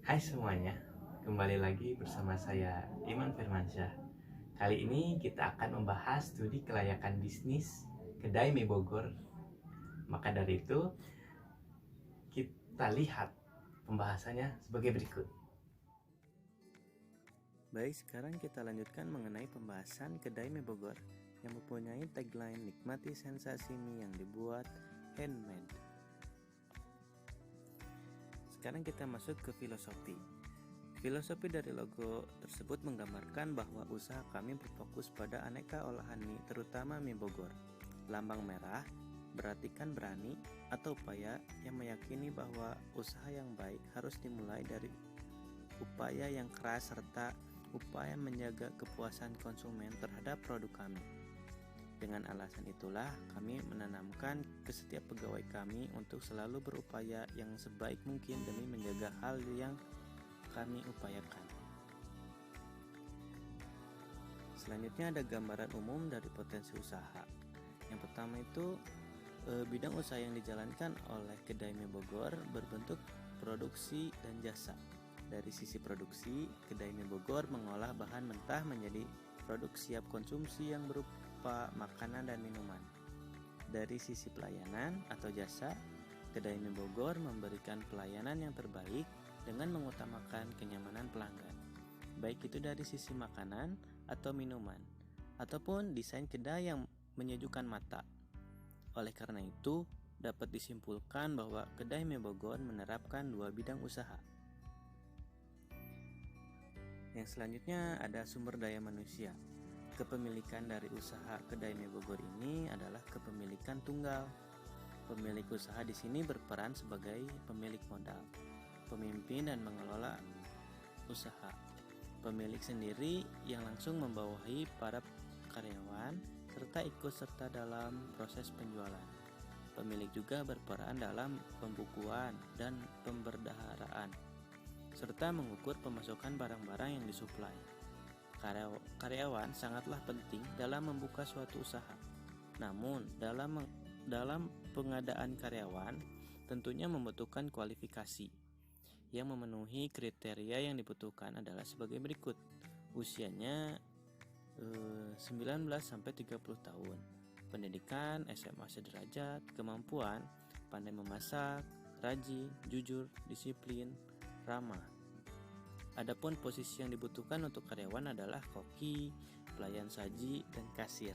Hai semuanya, kembali lagi bersama saya Iman Firmansyah. Kali ini kita akan membahas studi kelayakan bisnis kedai mie Bogor. Maka dari itu, kita lihat pembahasannya sebagai berikut. Baik, sekarang kita lanjutkan mengenai pembahasan kedai mie Bogor yang mempunyai tagline nikmati sensasi mie yang dibuat handmade. Sekarang kita masuk ke filosofi. Filosofi dari logo tersebut menggambarkan bahwa usaha kami berfokus pada aneka olahan mie, terutama mie Bogor. Lambang merah berartikan berani atau upaya yang meyakini bahwa usaha yang baik harus dimulai dari upaya yang keras serta upaya menjaga kepuasan konsumen terhadap produk kami. Dengan alasan itulah kami menanamkan ke setiap pegawai kami untuk selalu berupaya yang sebaik mungkin demi menjaga hal yang kami upayakan. Selanjutnya ada gambaran umum dari potensi usaha. Yang pertama itu bidang usaha yang dijalankan oleh kedai mie Bogor berbentuk produksi dan jasa. Dari sisi produksi, kedai mie Bogor mengolah bahan mentah menjadi produk siap konsumsi yang berupa makanan dan minuman. Dari sisi pelayanan atau jasa, kedai mie Bogor memberikan pelayanan yang terbaik dengan mengutamakan kenyamanan pelanggan, baik itu dari sisi makanan atau minuman, ataupun desain kedai yang menyejukkan mata. Oleh karena itu, dapat disimpulkan bahwa kedai mie Bogor menerapkan dua bidang usaha. Yang selanjutnya ada sumber daya manusia. Kepemilikan dari usaha kedai mie Bogor ini adalah kepemilikan tunggal. Pemilik usaha di sini berperan sebagai pemilik modal, pemimpin dan mengelola usaha. Pemilik sendiri yang langsung membawahi para karyawan serta ikut serta dalam proses penjualan. Pemilik juga berperan dalam pembukuan dan pemberdaharaan serta mengukur pemasukan barang-barang yang disuplai. Karyawan sangatlah penting dalam membuka suatu usaha. Namun, dalam pengadaan karyawan tentunya membutuhkan kualifikasi. Yang memenuhi kriteria yang dibutuhkan adalah sebagai berikut. Usianya 19-30 tahun. Pendidikan SMA sederajat, kemampuan pandai memasak, rajin, jujur, disiplin, ramah. Adapun posisi yang dibutuhkan untuk karyawan adalah koki, pelayan saji, dan kasir.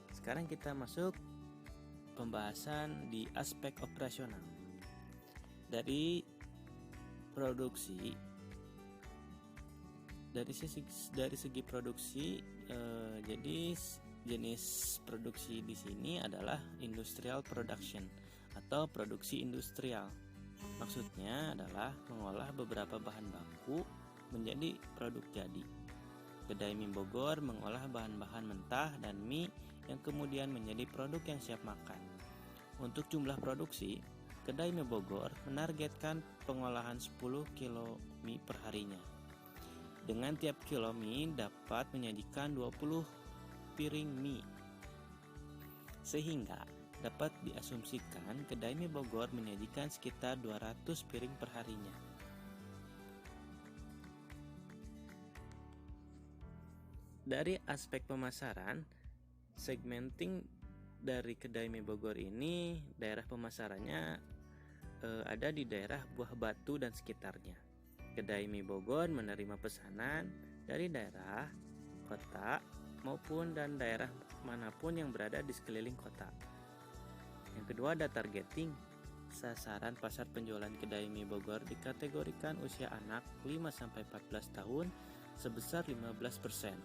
Sekarang kita masuk pembahasan di aspek operasional. Dari produksi, dari segi produksi, jadi jenis produksi di sini adalah industrial production atau produksi industrial. Maksudnya adalah mengolah beberapa bahan baku menjadi produk jadi. Kedai mie Bogor mengolah bahan-bahan mentah dan mie yang kemudian menjadi produk yang siap makan. Untuk jumlah produksi, kedai mie Bogor menargetkan pengolahan 10 kilo mie per harinya. Dengan tiap kilo mie dapat menyajikan 20 piring mie. Sehingga dapat diasumsikan kedai mie Bogor menyajikan sekitar 200 piring per harinya. Dari aspek pemasaran, segmenting dari kedai mie Bogor ini, daerah pemasarannya ada di daerah Buah Batu dan sekitarnya. Kedai mie Bogor menerima pesanan dari daerah, kota, maupun dan daerah manapun yang berada di sekeliling kota. Yang kedua ada targeting. Sasaran pasar penjualan kedai mie Bogor dikategorikan usia anak 5-14 tahun sebesar 15%.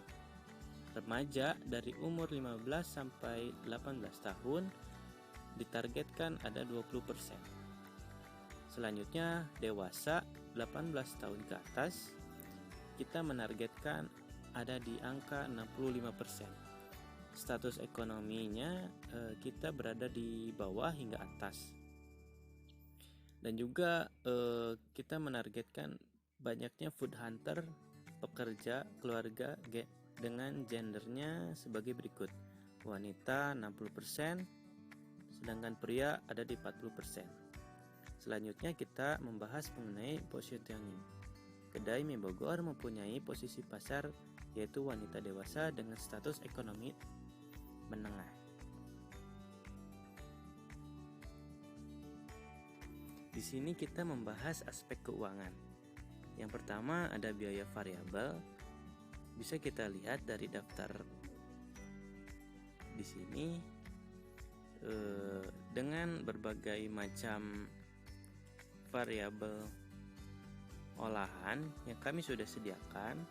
Remaja dari umur 15-18 tahun ditargetkan ada 20%. Selanjutnya dewasa 18 tahun ke atas kita menargetkan ada di angka 65%. Status ekonominya kita berada di bawah hingga atas. Dan juga kita menargetkan banyaknya food hunter, pekerja, keluarga dengan gendernya sebagai berikut. Wanita 60%, sedangkan pria ada di 40%. Selanjutnya kita membahas mengenai positioning. Kedai mie Bogor mempunyai posisi pasar yaitu wanita dewasa dengan status ekonomi menengah. Di sini kita membahas aspek keuangan. Yang pertama ada biaya variabel. Bisa kita lihat dari daftar di sini dengan berbagai macam variabel olahan yang kami sudah sediakan.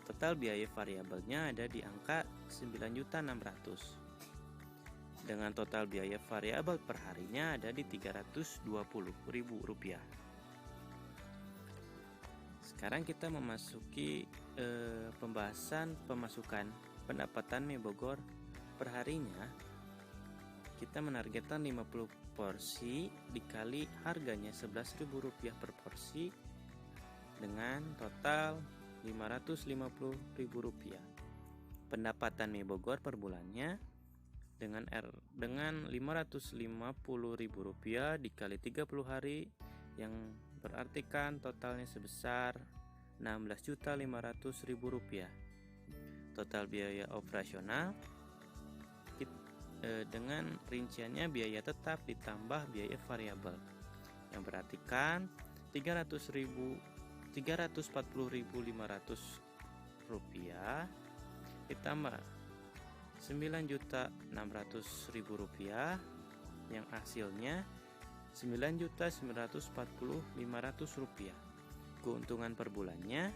Total biaya variabelnya ada di angka 9.600.000 dengan total biaya variabel per harinya ada di Rp320.000. Sekarang kita memasuki pembahasan pemasukan pendapatan mie Bogor per harinya. Kita menargetkan 50 porsi dikali harganya Rp11.000 per porsi dengan total Rp550.000. Pendapatan mie Bogor per bulannya dengan Rp550.000 dikali 30 hari yang berartikan totalnya sebesar Rp16.500.000. Total biaya operasional dengan rinciannya biaya tetap ditambah biaya variabel yang berartikan Rp340.500 ditambah Rp9.600.000 yang hasilnya Rp9.940.500. Keuntungan per bulannya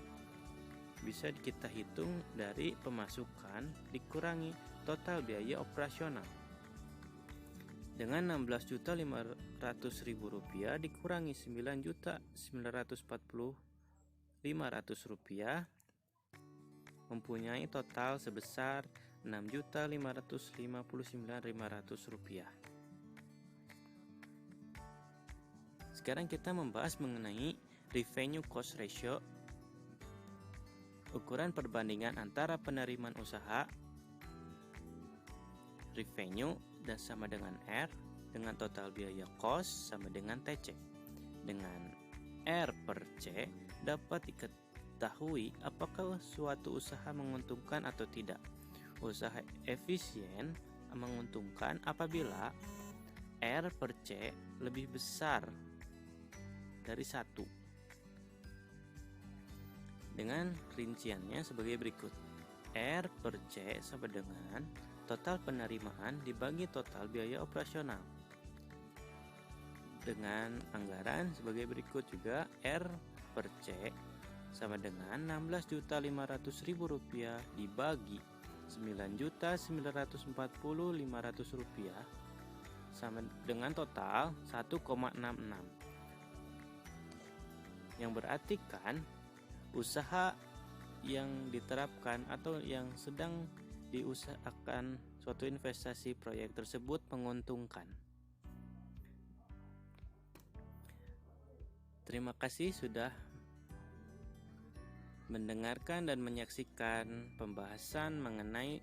bisa kita hitung dari pemasukan dikurangi total biaya operasional. Dengan Rp16.500.000 dikurangi Rp9.940.500 mempunyai total sebesar Rp6.559.500. Sekarang kita membahas mengenai revenue cost ratio, ukuran perbandingan antara penerimaan usaha revenue dan sama dengan R dengan total biaya cost sama dengan TC. Dengan R per C dapat diketahui apakah suatu usaha menguntungkan atau tidak. Usaha efisien menguntungkan apabila R per C lebih besar dari 1. Dengan rinciannya sebagai berikut. R per C sama dengan total penerimaan dibagi total biaya operasional. Dengan anggaran sebagai berikut juga. R per C sama dengan Rp16.500.000 dibagi Rp9.940.500 sama dengan total 1,66, yang berartikan usaha yang diterapkan atau yang sedang diusahakan suatu investasi proyek tersebut menguntungkan. Terima kasih sudah mendengarkan dan menyaksikan pembahasan mengenai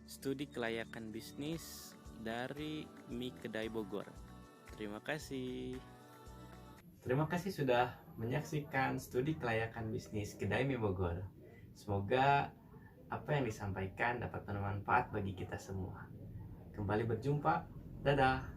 studi kelayakan bisnis dari Mie Kedai Bogor. Terima kasih. Terima kasih sudah menyaksikan studi kelayakan bisnis Kedai Mie Bogor. Semoga apa yang disampaikan dapat bermanfaat bagi kita semua. Kembali berjumpa. Dadah.